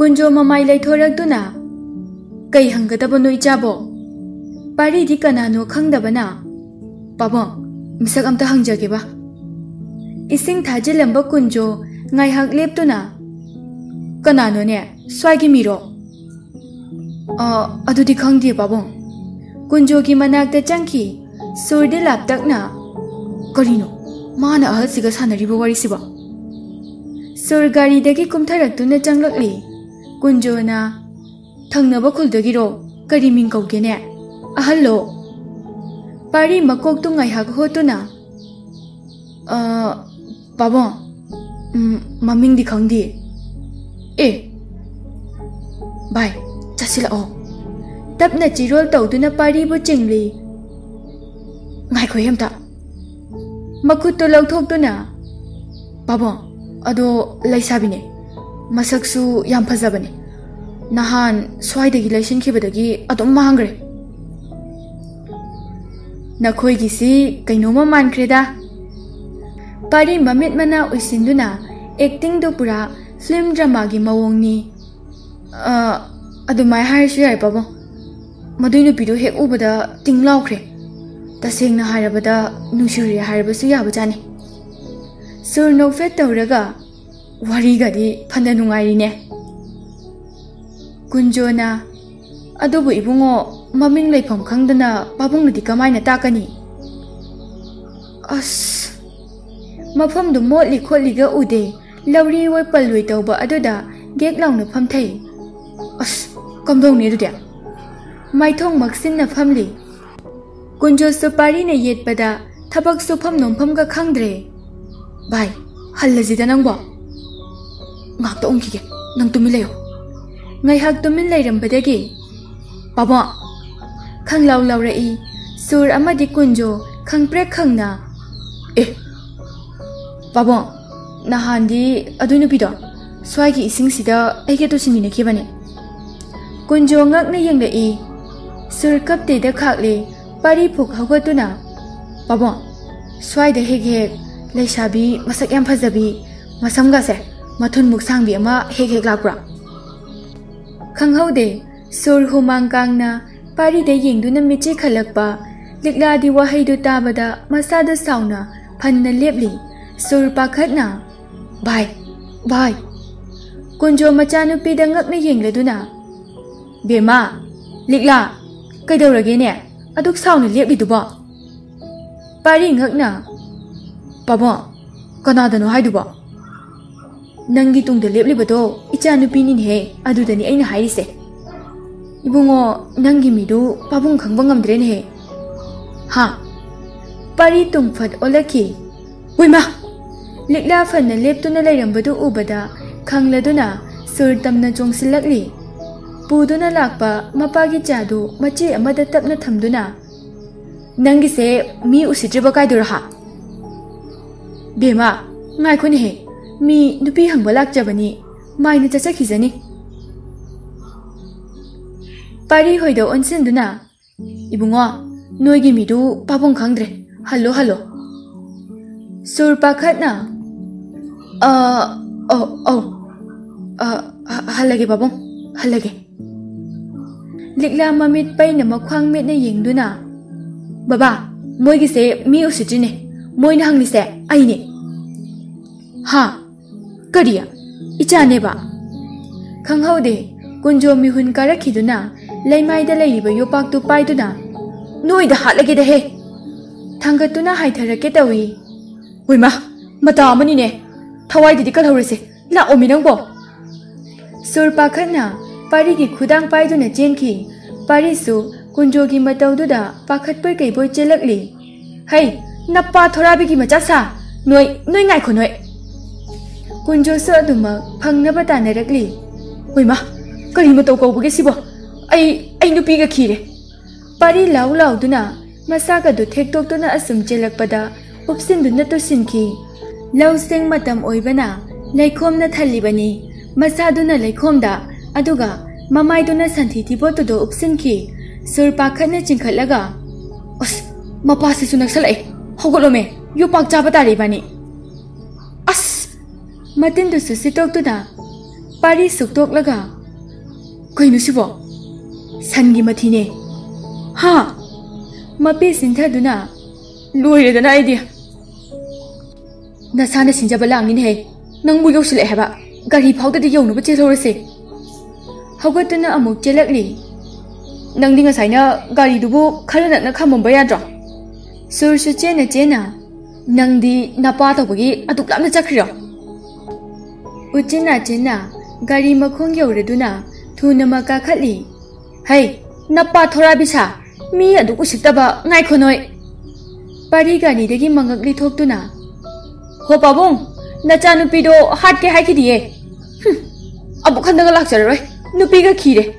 कुंजो ममाई लेथोरक्तुना कई हंगदबनो इचाबो पारी दी कनानो खंगदबना पाबों मिसक अमता हंगजगेबा इसिंग थाजिलंबा कुंजो ngaihak leptuna kanano ne swagi miro adudi khangdi babong kunjo gi manakta changki surde laptakna karino mana ahasiga sanaribo wari siba sur gari dagi kumtharaktuna changlakli kunjo na thangnaba khuldagi ro kari ming kaugene ahallo pari makok tu ngaihak hotuna babong maming di khangdi bai chasila o tapna chirol tawduna pari bu chingli ngai khoi hamta makut to lawthok tuna babong ado laisabine masaksu yam phajabane nahan swaidagi laisin khibadagi adom mahangre nakhoi gi si kainoma mankreda pari mamit mana uisinduna acting do pura film drama gi mawongni adumai haisu yai babong madui nu pido hek ubada tinglaukre tasengna harabada nusuri harabasu yabajani sur no fet tawraga wari gadi phanda nungairi ne kunjona adubu ibungo maming leifam khangdana babong nudi kamaina takani as mafam du motli kholiga ude lauri wai palwai tawba aduda gek launa phamthai as kamdong ne dudia maithong maksin na phamli kunjo supari ne yetpada thabak su pham nom pham ga khangdre bai hallaji da nangbo ngak to ongkige nang tumi leyo ngai hak tumin leiram badagi baba khang law lawra i sur amadi kunjo khangpre khangna baba nahandi adunu bido swagi ising sida aige to sinina kibane kunjo ngak na yengda i sur kapte da khakle pari phuk hawatuna baba swai da hege leisabi masak yam phajabi masamga se mathun muk sangbi ama hege lakra khanghaude sur humang kangna pari da yengduna michi khalakpa likla di wahai du tabada masada sauna phanna lepli sur pakhatna bai kunjo machanu pida ngakna yengladuna bema likla kaidawrage ne aduk sauna lepli duba pari ngakna baba kanadano haiduba nangi tungda lepli bado ichanu pini ne adudani aina hairise ibungo nangi midu babung khangba ngamdre ne ha pari tungphat olaki wima likla fanna leptuna lairambadu ubada khangladuna sur tamna chongsilakli puduna lakpa mapagi chadu machi amada tapna thamduna nangi se mi usitriba kaidura ha bema ngai khone he mi nupi hangba lakjabani maina chachakhijani pari hoido onsinduna ibungo noigi midu babung khangdre hallo sur pakhatna halage babong halage likla mamit paina makhwang met na yengduna baba moigi se mi usitine moina hangli se aine ha kariya ichane ba khanghaude kunjo mi hun karakhiduna laimai da laiba yopak tu paiduna noida halage da he thangatuna haitharake tawi wima mata amani ne thawai didi kal horese la ominang bo sur pakhatna pari gi khudang paiduna chenki pari su kunjo gi mataududa pakhat pai kai boi chelakli hai nappa thorabi gi macha sa noi ngai khonoi kunjo sa duma phangna ba tanarakli wima kari ma to ko buge sibo ai nupi ga khire pari law duna masa ga du thek tok tuna asum chelakpada upsin duna to sinki law seng matam oibana laikhom na thalibani masa duna laikhom da aduga mamai duna santhi thibo to do upsin ki sur pakhatna chingkhalaga os mapa se sunak salai hogolome yo pak cha batari bani as matin du sitok tu da Pari suktok laga. Koi nusibo. Sangi mathine. Ha. Mapi sintha duna. Loire dana idea. Nasana sinjaba langin he. Nang bu yoksile heba. Gari phauda di yonu ba chelorase. Haugatuna amuk chelakli. Nang dinga saina gari dubu kharana na khamam ba yadra. Sur su chena. Nang di napa ta bagi atuk lamna chakhira. Uchina gari makhong yaureduna thuna maka khatli. Hey, napa thora bisa. Mi adu usiktaba ngai khonoi. Pari gari dagi mangakli thoktuna. Ho pabong, nacha nupido hat ke hai khidiye. Abu khandaga lakcharoi. Nupiga khire.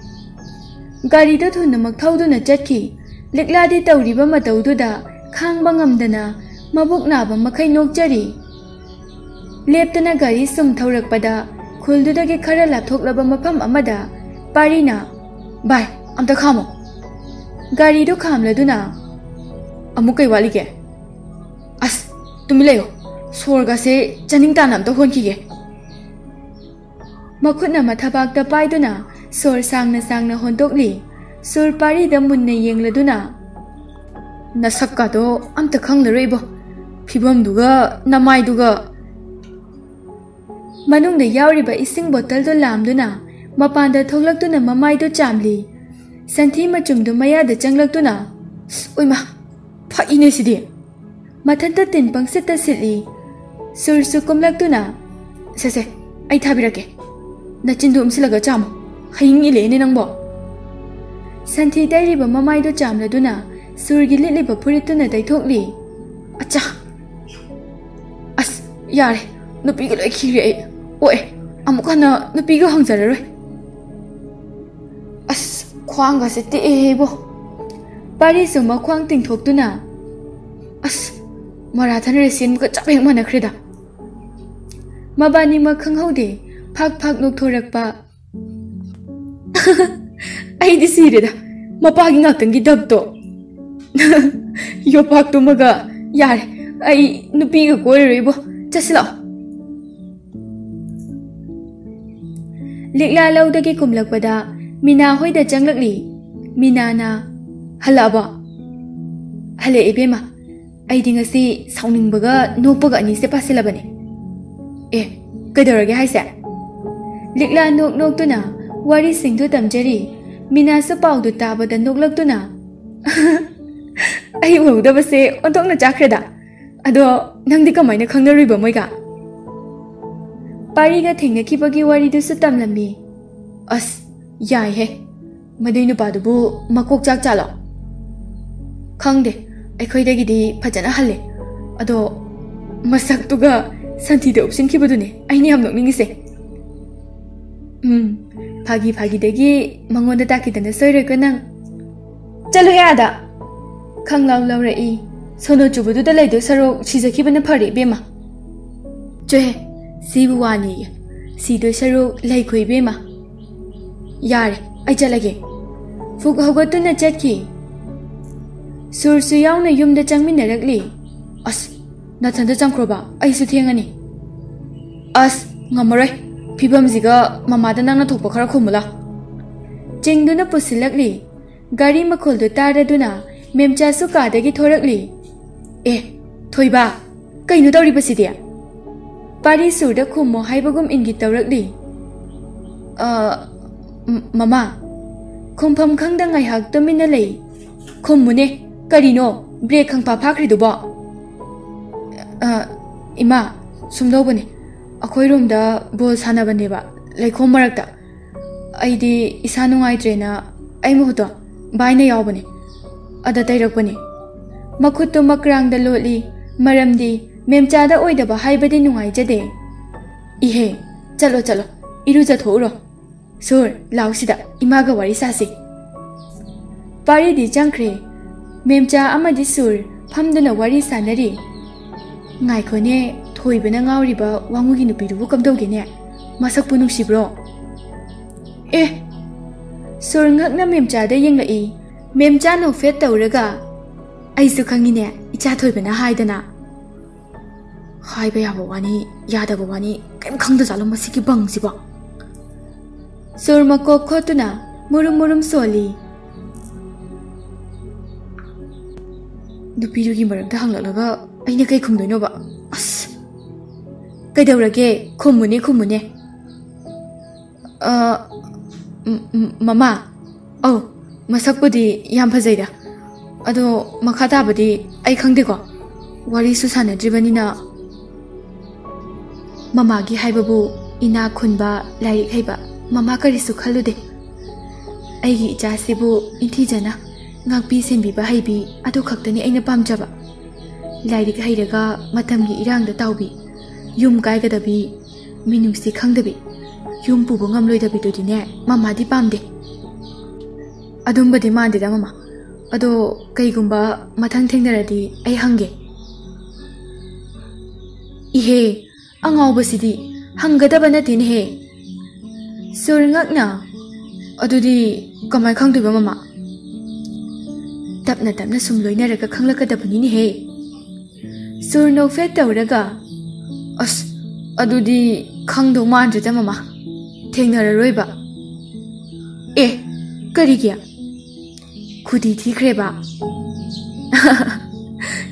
Gari da thuna mak thauduna chatki. Likladi tawriba mataududa khangba ngamdana mabuk naba makhai nokchari. Leptana gari sum thaurakpada khulduda ge khara lapthoklaba mafam amada parina bai amta khamo. Gari do khamladuna amukai walige. As tumileyo sorga se chaning tanam to honkhige. Makhutna mathabakta paiduna sor sangna hondokli. Sur pari da munna yengladuna. Nasakka do amta khanglarebo. Phibam duga namai duga. Manung da yauriba ising bottle do lamduna. Mapanda thoklaktuna mamai do chamli. Santhi machum do maya da changlaktuna. Oima phaine sidi. Mathanta tin pangsita sitli. Sur su kumlaktuna. Sese ai thabirake. Nachindu umsilaga cham. Haying ile ne nangbo. Santhi dairiba mamai do chamladuna. Surgi litliba purituna daithokli. Acha. As yare. Nupiga loi khiri. Oe amukana nupiga hangjararoi. As khwanga se te ebo. Pari suma khwang tingthoktuna. As marathon resin ka chapeng manakrida. Mabani ma khanghaude phak nok thorakpa. Ai di sireda. Mapagi ngaktangi dabto. Yo pak tumaga yare ai nupiga koirebo chasla. Likla laudagi kumlakpada Mina hoida changlakli. Mina na halaba. Hale ibema. Aidi ngasi sauningbaga nokpaga ani se pasilabane. Kaidorage haise. Likla nok tuna wari singdu tamjari. Mina sa paudu tabada noklaktuna. Ai udaba se ontokna chakreda. Ado nangdi kamaina khangnariba moiga. Pariga thengnakibagi waridu su tamlammi. As yai he. Madui nupadubu makok chak chalo. Khangde aikhoidagi di phajana halle. Ado masaktuga santhida upsinkibadune aini yam nokningise. Phagi dagi mangonda takidana soirega nang. Chalo yada. Khanglaw lawrai. Sono chubudu da laido sarok sijakibana phari bema. Johe sibu wani. Sido sarok laikhoi bema. Yare, ai chalage. Fuk hogatuna chatki. Sursu yauna yumda changminarakli. As, nathanda changkroba, ai su thengani. As, ngamarai. Phibamziga mamada nangna thokpa khara khumula. Chingduna pusilakli. Gari makhuldu taraduna memcha su kadagi thorakli. Thoiba, kainu tawribasidi. Pari surda khummo haibagum ingit tawrakli. Mama, khumpham khangda ngaihak tumina lei. Khumune, karino, break khangpa phakriduba. Ima, sumdobane. Akhoi roomda ball sanabaneba. Laikhom marakta. Aidi isa nungaitrena ai muhuto baina yawbane. Ada tairakbane. Makhutto makrangda lotli maramdi memchada oidaba haibadi nungaijade. Ihe, chalo. Iruja thoro. Sur, lausida imaga wari sasi. Pari di jangkre. Memcha amadi sur phamduna wari sanari. Ngai khone thoibana ngawriba wangugi nupirubu kamdogene. Masakpu nungsibro. Sur ngakna memcha da yenglai. Memcha no fet tawraga. Aisu khangine icha thoibana haidana. Haiba yaba wani yadaba wani kem khangda jalo masiki bangsiba. Sur makok khotuna murum murum soli. Nupirugi maramda hanglalaga aina kai khumdoino ba. As. Kaidaurage khumune. Mama. Oh, masakpudi yam phajaida. Ado makha tabadi ai khangde ko. Wari su sanadribanina. Mama gi haibabu ina khunba lairik haiba. Mama karisu khalude. Aigi ijasibu intijana ngakpi senbiba haibi adu khaktani aina pamjaba. Lairik hairaga matamgi irangda tawbi. Yum kaigadabi minungsi khangdabi. Yum pubu ngamloidabi dudine mama di pamde. Adumbadi mandida mama. Ado kaigumba mathang thengnaradi ai hange. Ihe angawbasidi hangadaba natine he. Sur ngakna adudi kamai khangduba mama. Tapna sum loinaraga khanglakadabani ni he. Sur no fet tawraga as adudi khangdo mandrida mama. Thengnararoiba. Karigya khudi thikreba.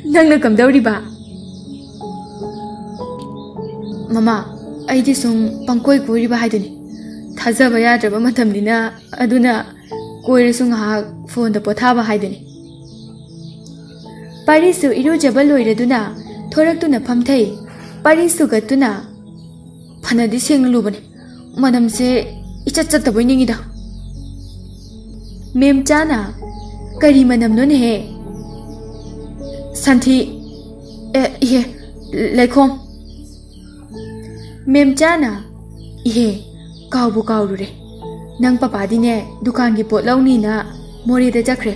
Nangna kamdawriba. Mama, aidi sum pangkoi koriba haiduni. Thajaba yadraba matamnina aduna koirisu ngahak phone da pothaba haiduni. Parisu irujaba loiraduna thoraktuna phamthai. Parisu gatuna phanadi senglubani. Manamse ichatchataboi ningida. Mem chana kari manam non he. Santhi ihe laikom. Mem chana ihe kaubu kaurure. Nang papa dine dukan gi pot launi na mori da jakre.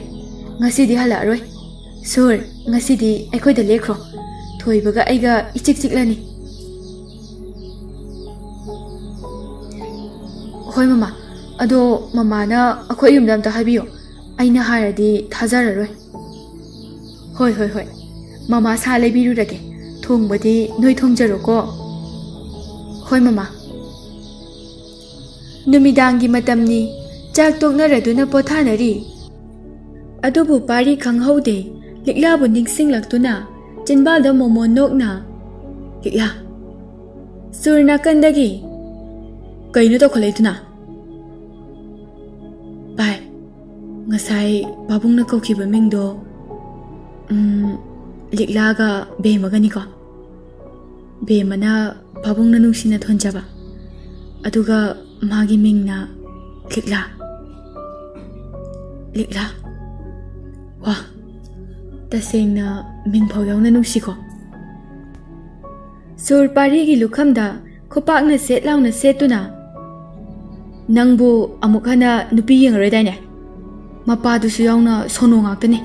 Ngasi di hala roi. Sur ngasi di aikoi da lekro. Thoi baga aiga ichik chiklani. Hoi mama. Ado mama na akoi yumdam ta habiyo. Aina haradi thazararoi. Hoi. Mama sa lebiru rage. Thongbadi noi thongjaro ko. Hoi mama. Numidangi matamni chak toknaraduna pothanari. Adubu pari khanghaude liklabu ningsinglaktuna chinbalda momo nokna. Likla. Surna kandagi. Kaino to kholaituna. Bai. Ngasai babung na kaukiba mingdo liklaga bemagani ko. Bemana babung na nungsina thonjaba. Aduga magi mingna Likla. Wah. Tasengna mingphaw yauna nungsiko. Sur pari gi lukhamda khopakna set launa setuna. Nangbu amukhana nupi yengarodaine. Mapa dusu yauna sono ngaktani.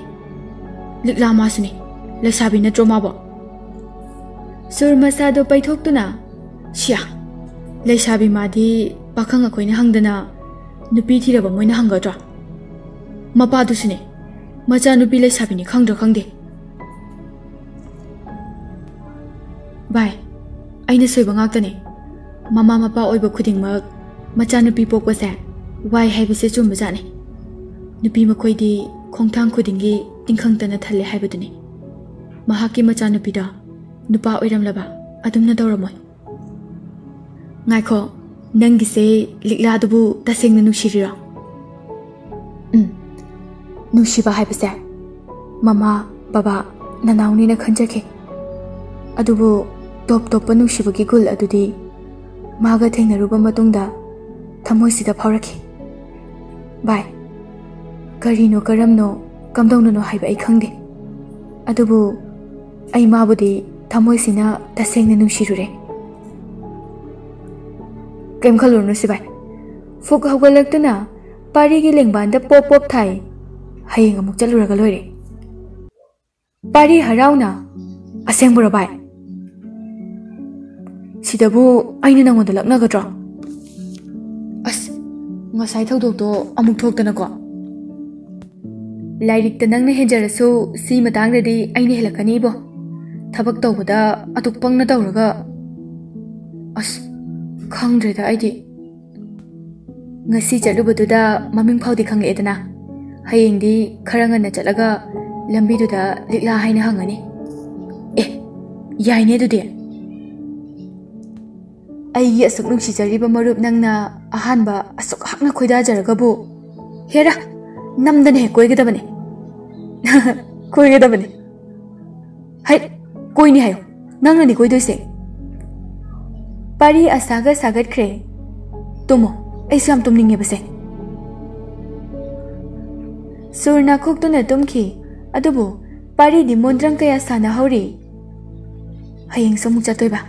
Likla masuni. Lesabi na troma bo. Sur masado paithoktuna. Shia. Lesabi madi pakhang akoina hangdana nupi thiraba moina hangadra. Mapa dusune. Macha nupi lesabi ni khangdra khangde. Bai. Aina soiba ngaktani. Mama mapa oiba khudingmak macha nupi pokpase wai haibase chumbajane. Nupi makoidi khongthang khudingi tingkhangtana thalle haibaduni. Mahaki macha nupi da nupa oiramlaba adumna dawramoy. Ngaikho nangise likla dubu tasengna nushirira. Nushiba haibase mama baba nanauni na khanjake. Adubu top nushiba gi gul adudi maga thengnaruba matungda thamoisida phawraki. Bai. Karino karamno kamdongno haiba ai khangde. Adubu ai mabudi thamoisina tasengna nushirure. Kem khalurnu sibai. Fuk hawgalaktuna pari gi lengbanda pop thai. Hayeng amuk chaluraga loire. Pari harauna asengbura bai. Sidabu aina nangonda laknagadra. As ngasai thodokto amuk thoktana ko. Lairik nangna henjarasu si matangdadi aina helakani bo. Thabak tawbada atukpangna tawraga as khangdreda aidi. ngasi chatlubaduda maming phawdi khangleedana hayengdi khara ngana chatlaga lambiduda likla haina hangani yaine dudi ai asuk nungsi jariba marup nangna ahanba asuk hakna khoida jaragabu hera namdane koigedabane koigedabane hai koini hayo nangna ni koidoise pari asaga sagat khre tumo ai sam tumninge base surna khoktuna tumki adubu pari di mondrang kaya sana hauri hayeng samuk chatoiba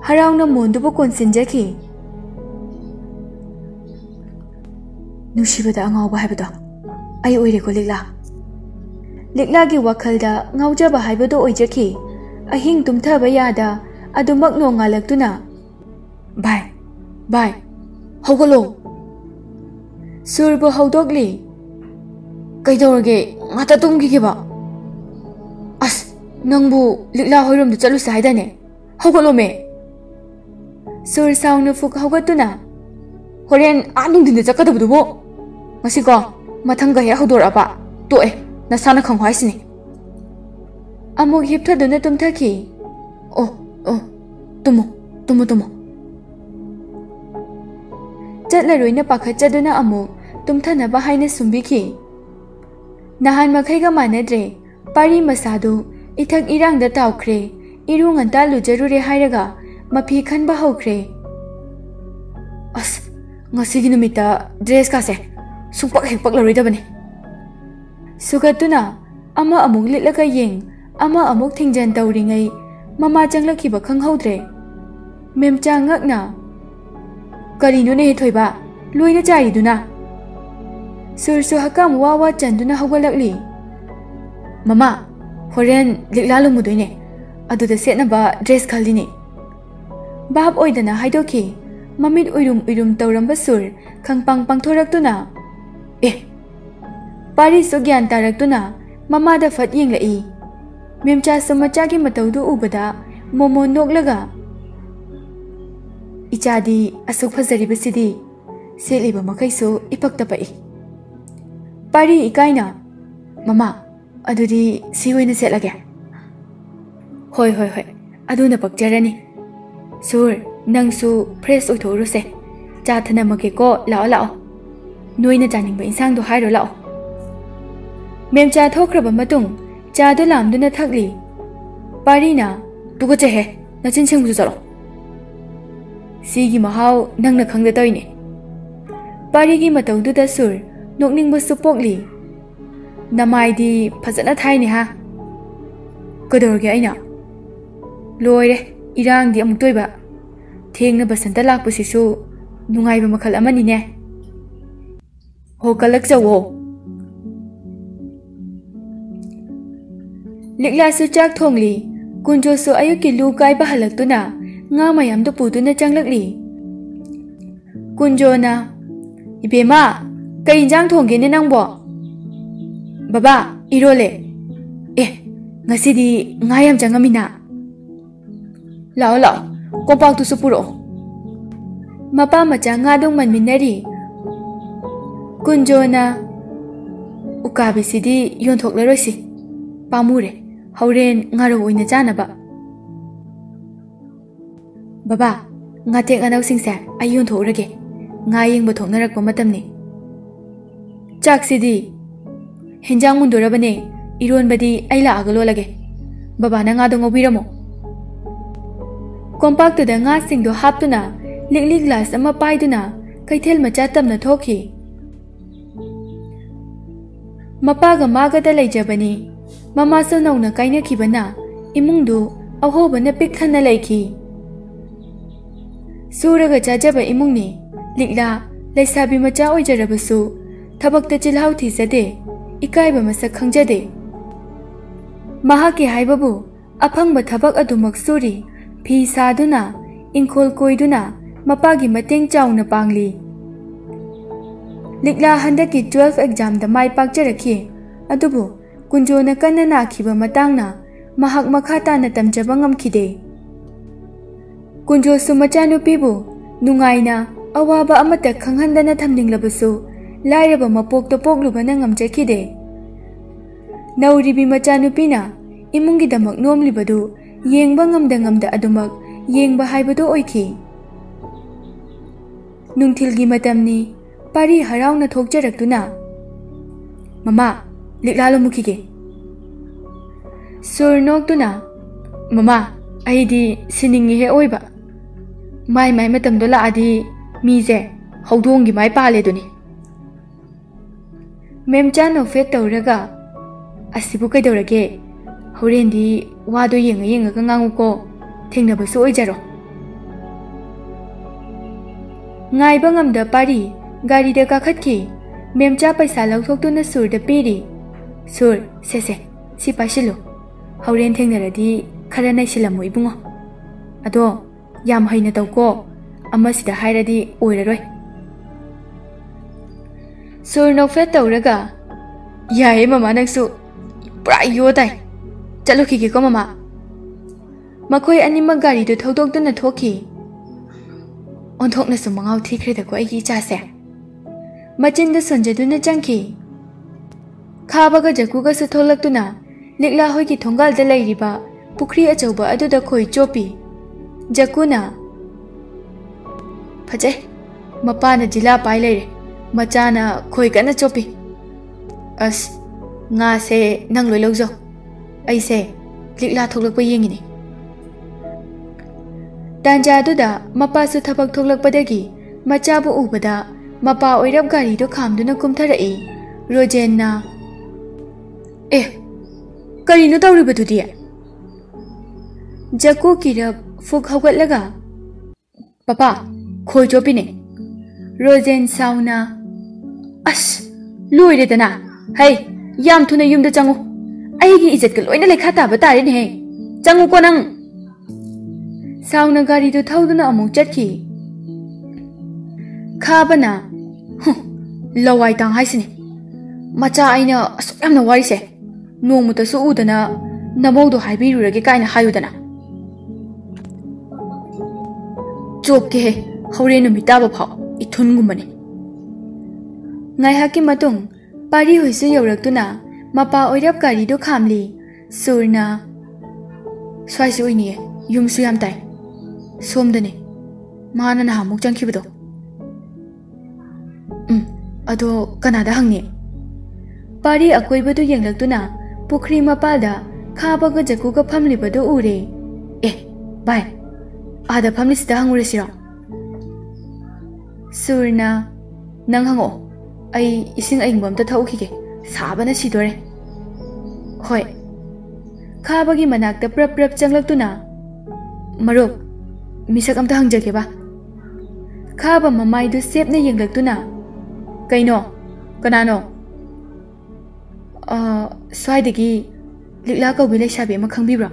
harauna mondubu konsinjaki nushibada angawba haibado ai oire ko likla gi wakhalda ngaujaba haibado oijaki ahing tumthaba yada adumak no ngalaktuna bai hogolo surbo hawdogli kaidorge ngata tumgi ba as nangbu likla hoirom du chalu saidane hogolo me sur sauna fuk hogatuna horen anung din jakadabu bo ngasi ko mathanga he hodor apa to nasana khangwai sini amuk hiptha duna tumthaki tumo chatla roina pakhacha duna amuk tumthana ba haina sumbiki nahan makhaiga manadre pari masadu ithak irang da tawkhre irung anta lujarure hairaga mafi khanba hawkhre as ngasi gi numita dress ka se supak hekpak larida bane sugatuna ama amuk litlaga yeng ama amuk thingjan tawringai mama changlaki ba khanghaudre memcha ngakna karino ne thoiba loina chai duna sursu hakam wawa chanduna hawalakli mama horen likla lumudoine aduda setna ba dress khaldini bab oidana haidoki mamit uirum tawramba sur khangpang pangthoraktuna pari so gyan taraktuna mama da fat yenglai memcha samacha gi matawdu ubada momo noklaga ichadi asuk phajari basidi seliba makaiso ipakta pai pari ikaina mama adudi sihoina setlage hoi aduna pakjarani sur nangsu fresh oithoruse cha thana make ko lao noina janing ba insang do hairo lao memcha thokraba matung cha do lamduna thakli parina tuga chehe nachin chengbu jalo sigi mahau nangna khangda toine pari gi matawdu da sur nokning bu supokli namai di phajana thaini ha kodorge aina loire irang di amuk toiba thengna basanta lakpu sisu nungai ba makhal amani ne ho kalak jawo likla su chak thongli kunjo su ayuki lu kai ba halaktuna nga mayam do putuna changlakli kunjo na ibema kai injang thongge ne nangbo baba irole ngasidi ngayam changamina lao kompak tu supuro mapa macha nga dong manminari kunjo na ukabi sidi yonthok laroisi pamure hauren ngaro oina janaba baba ngatek anau singse ayon thorage nga yengba thoknarak pa matamni chak sidi henjang mundorabane iron badi aila agalo lage baba na nga dong obiramo compact da nga singdo haptuna likli glass ama paiduna kaithel macha tamna thoki mapaga magada leijabani mama sanawna kaina kibana imungdu ahobana pikthana leiki suraga chajaba imungni likla leisabi macha oijarabasu thabakta chilhau thizade ikaiba masak khangjade mahaki haibabu aphangba thabak adumak suri phi saduna ingkhol koiduna mapagi mateng chauna pangli likla handaki 12 exam da mai pakjarakhi adubu kunjona kanna nakhiba matangna mahak makhata na tamjaba ngamkhide kunjo sumachanu pibu nungaina ꯑꯋꯥꯕ ꯑꯃꯠꯇ ꯈꯪꯍꯟꯗꯅ ꯊꯝꯅꯤꯡꯂꯕꯁꯨ ꯂꯥꯏꯔꯕ ꯃꯄꯣꯛꯇ ꯄꯣꯛꯂꯨꯕꯅ ꯉꯝꯖꯈꯤꯗꯦ꯫ ꯅꯧꯔꯤꯕꯤ ꯃꯆꯥꯅꯨꯄꯤꯅ ꯏꯃꯨꯡꯒꯤꯗꯃꯛ ꯅꯣꯝꯂꯤꯕꯗꯨ ꯌꯦꯡꯕ ꯉꯝꯗ ꯑꯗꯨꯃꯛ ꯌꯦꯡꯕ ꯍꯥꯏꯕꯗꯨ ꯑꯣꯏꯈꯤ꯫ ꯅꯨꯡꯊꯤꯜꯒꯤ ꯃꯇꯝꯅꯤ꯫ ꯄꯥꯔꯤ ꯍꯔꯥꯎꯅ ꯊꯣꯛꯆꯔꯛꯇꯨꯅ "ꯃꯃꯥ, ꯂꯤꯛꯂꯥ ꯂꯨꯝꯃꯨꯈꯤꯒꯦ." ꯁꯨꯔ ꯅꯣꯛꯇꯨꯅ "ꯃꯃꯥ, ꯑꯩꯗꯤ ꯁꯤꯅꯤꯡꯉꯤꯍꯦ ꯑꯣꯏꯕ꯫ ꯃꯥꯏ ꯃꯇꯝꯗꯣ ꯂꯥꯛꯑꯗꯤ ꯃꯤꯁꯦ ꯍꯧꯗꯣꯡꯒꯤ ꯃꯥꯏ ꯄꯥꯜꯂꯦꯗꯨꯅꯤ." ꯃꯦꯝꯆꯥ ꯅꯣꯛꯐꯦꯠ ꯇꯧꯔꯒ "ꯑꯁꯤꯕꯨ ꯀꯩꯗꯧꯔꯒꯦ? ꯍꯣꯔꯦꯟꯗꯤ ꯋꯥꯗꯣ ꯌꯦꯡꯉꯒ ꯉꯥꯡꯉꯨꯀꯣ, ꯊꯦꯡꯅꯕꯁꯨ ꯑꯣꯏꯖꯔꯣ." ꯉꯥꯏꯕ ꯉꯝꯗ ꯄꯥꯔꯤ ꯒꯥꯔꯤꯗ ꯀꯥꯈꯠꯈꯤ꯫ ꯃꯦꯝꯆꯥ ꯄꯩꯁꯥ ꯂꯧꯊꯣꯛꯇꯨꯅ ꯁꯨꯔꯗ ꯄꯤꯔꯤ꯫ "ꯁꯨꯔ, ꯁꯦ, ꯁꯤ ꯄꯥꯏꯁꯤꯜꯂꯨ꯫ ꯍꯣꯔꯦꯟ ꯊꯦꯡꯅꯔꯗꯤ ꯈꯔ ꯅꯩꯁꯤꯜꯂꯝꯃꯨ ꯏꯕꯨꯡꯉꯣ. ꯑꯗꯣ ꯌꯥꯝ ꯍꯩꯅ ꯇꯧꯀꯣ, ꯑꯃꯁꯤꯗ ꯍꯥꯏꯔꯗꯤ ꯑꯣꯏꯔꯔꯣꯏ." ꯁꯨꯔ ꯅꯣꯛꯐꯦꯠ ꯇꯧꯔꯒ "ꯌꯥꯏꯌꯦ ꯃꯃꯥ, ꯅꯪꯁꯨ ꯄꯨꯔꯥ ꯌꯣ ꯇꯥꯏ. ꯆꯠꯂꯨꯈꯤꯒꯦꯀꯣ ꯃꯃꯥ." ꯃꯈꯣꯏ ꯑꯅꯤꯃꯛ ꯒꯥꯔꯤꯗꯨ ꯊꯧꯗꯣꯛꯇꯨꯅ ꯊꯣꯛꯈꯤ꯫ "ꯑꯣꯟꯊꯣꯛꯅꯁꯨ ꯃꯉꯥꯎ ꯊꯤꯈ꯭ꯔꯦꯗꯀꯣ ꯑꯩꯒꯤ ꯏꯆꯥꯁꯦ." ꯃꯆꯤꯟꯗ ꯁꯣꯟꯖꯗꯨꯅ ꯆꯪꯈꯤ꯫ ꯈꯥꯕꯒ ꯖꯀꯨꯒꯁꯨ ꯊꯣꯛꯂꯛꯇꯨꯅ ꯂꯤꯛꯂꯥ ꯍꯣꯏꯒꯤ ꯊꯣꯡꯒꯥꯜꯗ ꯂꯩꯔꯤꯕ ꯄꯨꯈ꯭ꯔꯤ ꯑꯆꯧꯕ ꯑꯗꯨꯗ ꯈꯣꯏ ꯆꯣꯞꯄꯤ꯫ ꯖꯀꯨꯅ "ꯐꯖꯩ, ꯃꯄꯥꯅ ꯖꯤꯂꯥ ꯄꯥꯏ ꯂꯩꯔꯦ, ꯃꯆꯥꯅ ꯈꯣꯏ ꯀꯟꯅ ꯆꯣꯞꯄꯤ. ꯑꯁ, ꯉꯥꯁꯦ ꯅꯪ ꯂꯣꯏ ꯂꯧꯖꯧ. ꯑꯩꯁꯦ ꯂꯤꯛꯂꯥ ꯊꯣꯛꯂꯛꯄ ꯌꯦꯡꯉꯤꯅꯦ." ꯇꯥꯟꯖꯥꯗꯨꯗ ꯃꯄꯥꯁꯨ ꯊꯕꯛ ꯊꯣꯛꯂꯛꯄꯗꯒꯤ ꯃꯆꯥꯕꯨ ꯎꯕꯗ ꯃꯄꯥ ꯑꯣꯏꯔꯞ ꯒꯥꯔꯤꯗꯨ ꯈꯥꯝꯗꯨꯅ ꯀꯨꯝꯊꯔꯛꯏ꯫ ꯔꯣꯖꯦꯟꯅ "ꯑꯦ, ꯀꯔꯤꯅꯣ ꯇꯧꯔꯤꯕꯗꯨꯗꯤ?" ꯖꯀꯨ ꯀꯤꯔꯞ ꯐꯨꯛ ꯍꯧꯒꯠꯂꯒ "ꯄꯄꯥ, ꯈꯣꯏ ꯆꯣꯞꯄꯤꯅꯦ." ꯔꯣꯖꯦꯟ ꯁꯥꯎꯅ "ꯑꯁ, ꯂꯣꯏꯔꯦꯗꯅ. ꯍꯩ, ꯌꯥꯝ ꯊꯨꯅ ꯌꯨꯝꯗ ꯆꯪꯉꯨ. ꯑꯩꯒꯤ ꯏꯖꯠꯀ ꯂꯣꯏꯅ ꯂꯩꯈꯥ ꯇꯥꯕ ꯇꯥꯔꯦꯅꯦꯍꯦ. ꯆꯪꯉꯨꯀꯣ ꯅꯪ." ꯁꯥꯎꯅ ꯒꯥꯔꯤꯗꯨ ꯊꯧꯗꯨꯅ ꯑꯃꯨꯛ ꯆꯠꯈꯤ꯫ ꯈꯥꯕꯅ "ꯂꯋꯥꯏ ꯇꯥꯡ ꯍꯥꯏꯁꯤꯅꯤ. ꯃꯆꯥ ꯑꯩꯅ ꯑꯁꯨꯛ ꯌꯥꯝꯅ ꯋꯥꯔꯤꯁꯦ ꯅꯣꯡꯃꯇꯁꯨ ꯎꯗꯅ ꯅꯃꯧꯗꯣ ꯍꯥꯏꯕꯤꯔꯨꯔꯒꯦ ꯀꯥꯏꯅ ꯍꯥꯏꯌꯨꯗꯅ." "ꯆꯣꯞꯀꯦꯍꯦ, ꯍꯣꯔꯦꯟ ꯅꯨꯃꯤꯠ ꯇꯥꯕ ꯐꯥꯎ ꯏꯊꯨꯟꯒꯨꯝꯕꯅꯤ." ꯉꯥꯏꯍꯥꯛꯀꯤ ꯃꯇꯨꯡ ꯄꯥꯔꯤ ꯍꯣꯏꯁꯨ ꯌꯧꯔꯛꯇꯨꯅ ꯃꯄꯥ ꯑꯣꯏꯔꯞ ꯒꯥꯔꯤꯗꯨ ꯈꯥꯝꯂꯤ꯫ ꯁꯨꯔꯅ "ꯁ꯭ꯋꯥꯏꯁꯤ ꯑꯣꯏꯅꯤꯌꯦ, ꯌꯨꯝꯁꯨ ꯌꯥꯝ ꯇꯥꯏ. ꯁꯣꯝꯗꯅꯦ, ꯃꯥꯅ ꯅꯍꯥꯟꯃꯨꯛ ꯆꯪꯈꯤꯕꯗꯣ." "ꯑꯗꯣ ꯀꯅꯥꯗ ꯍꯪꯅꯤ?" ꯄꯥꯔꯤ ꯑꯀꯣꯏꯕꯗꯨ ꯌꯦꯡꯂꯛꯇꯨꯅ ꯄꯨꯈ꯭ꯔꯤ ꯃꯄꯥꯜꯗ ꯈꯥꯕꯒ ꯖꯀꯨꯒ ꯐꯝꯂꯤꯕꯗꯨ ꯎꯔꯦ꯫ "ꯑꯦ ꯚꯥꯏ, ꯑꯥꯗ ꯐꯝꯂꯤꯁꯤꯗ ꯍꯪꯉꯨꯔꯁꯤꯔꯣ?" ꯁꯨꯔꯅ "ꯅꯪ ꯍꯪꯉꯛꯑꯣ, ꯑꯩ ꯏꯁꯤꯡ ꯑꯏꯪꯕ ꯑꯝꯇ ꯊꯛꯎꯈꯤꯒꯦ, ꯁꯥꯕꯅ ꯁꯤꯗꯣꯔꯦ." "ꯍꯣꯏ." ꯈꯥꯕꯒꯤ ꯃꯅꯥꯛꯇ ꯄ꯭ꯔꯞ ꯆꯪꯂꯛꯇꯨꯅ "ꯃꯔꯨꯞ, ꯃꯤꯁꯛ ꯑꯝꯇ ꯍꯪꯖꯒꯦꯕ." ꯈꯥꯕ ꯃꯃꯥꯏꯗꯨ ꯁꯦꯞꯅ ꯌꯦꯡꯂꯛꯇꯨꯅ "ꯀꯩꯅꯣ? ꯀꯅꯥꯅꯣ?" "ꯁ꯭ꯋꯥꯏꯗꯒꯤ ꯂꯤꯛꯂꯥ ꯀꯧꯕꯤ ꯂꯩꯁꯥꯕꯤ ꯑꯃ ꯈꯪꯕꯤꯕ꯭ꯔꯣ?"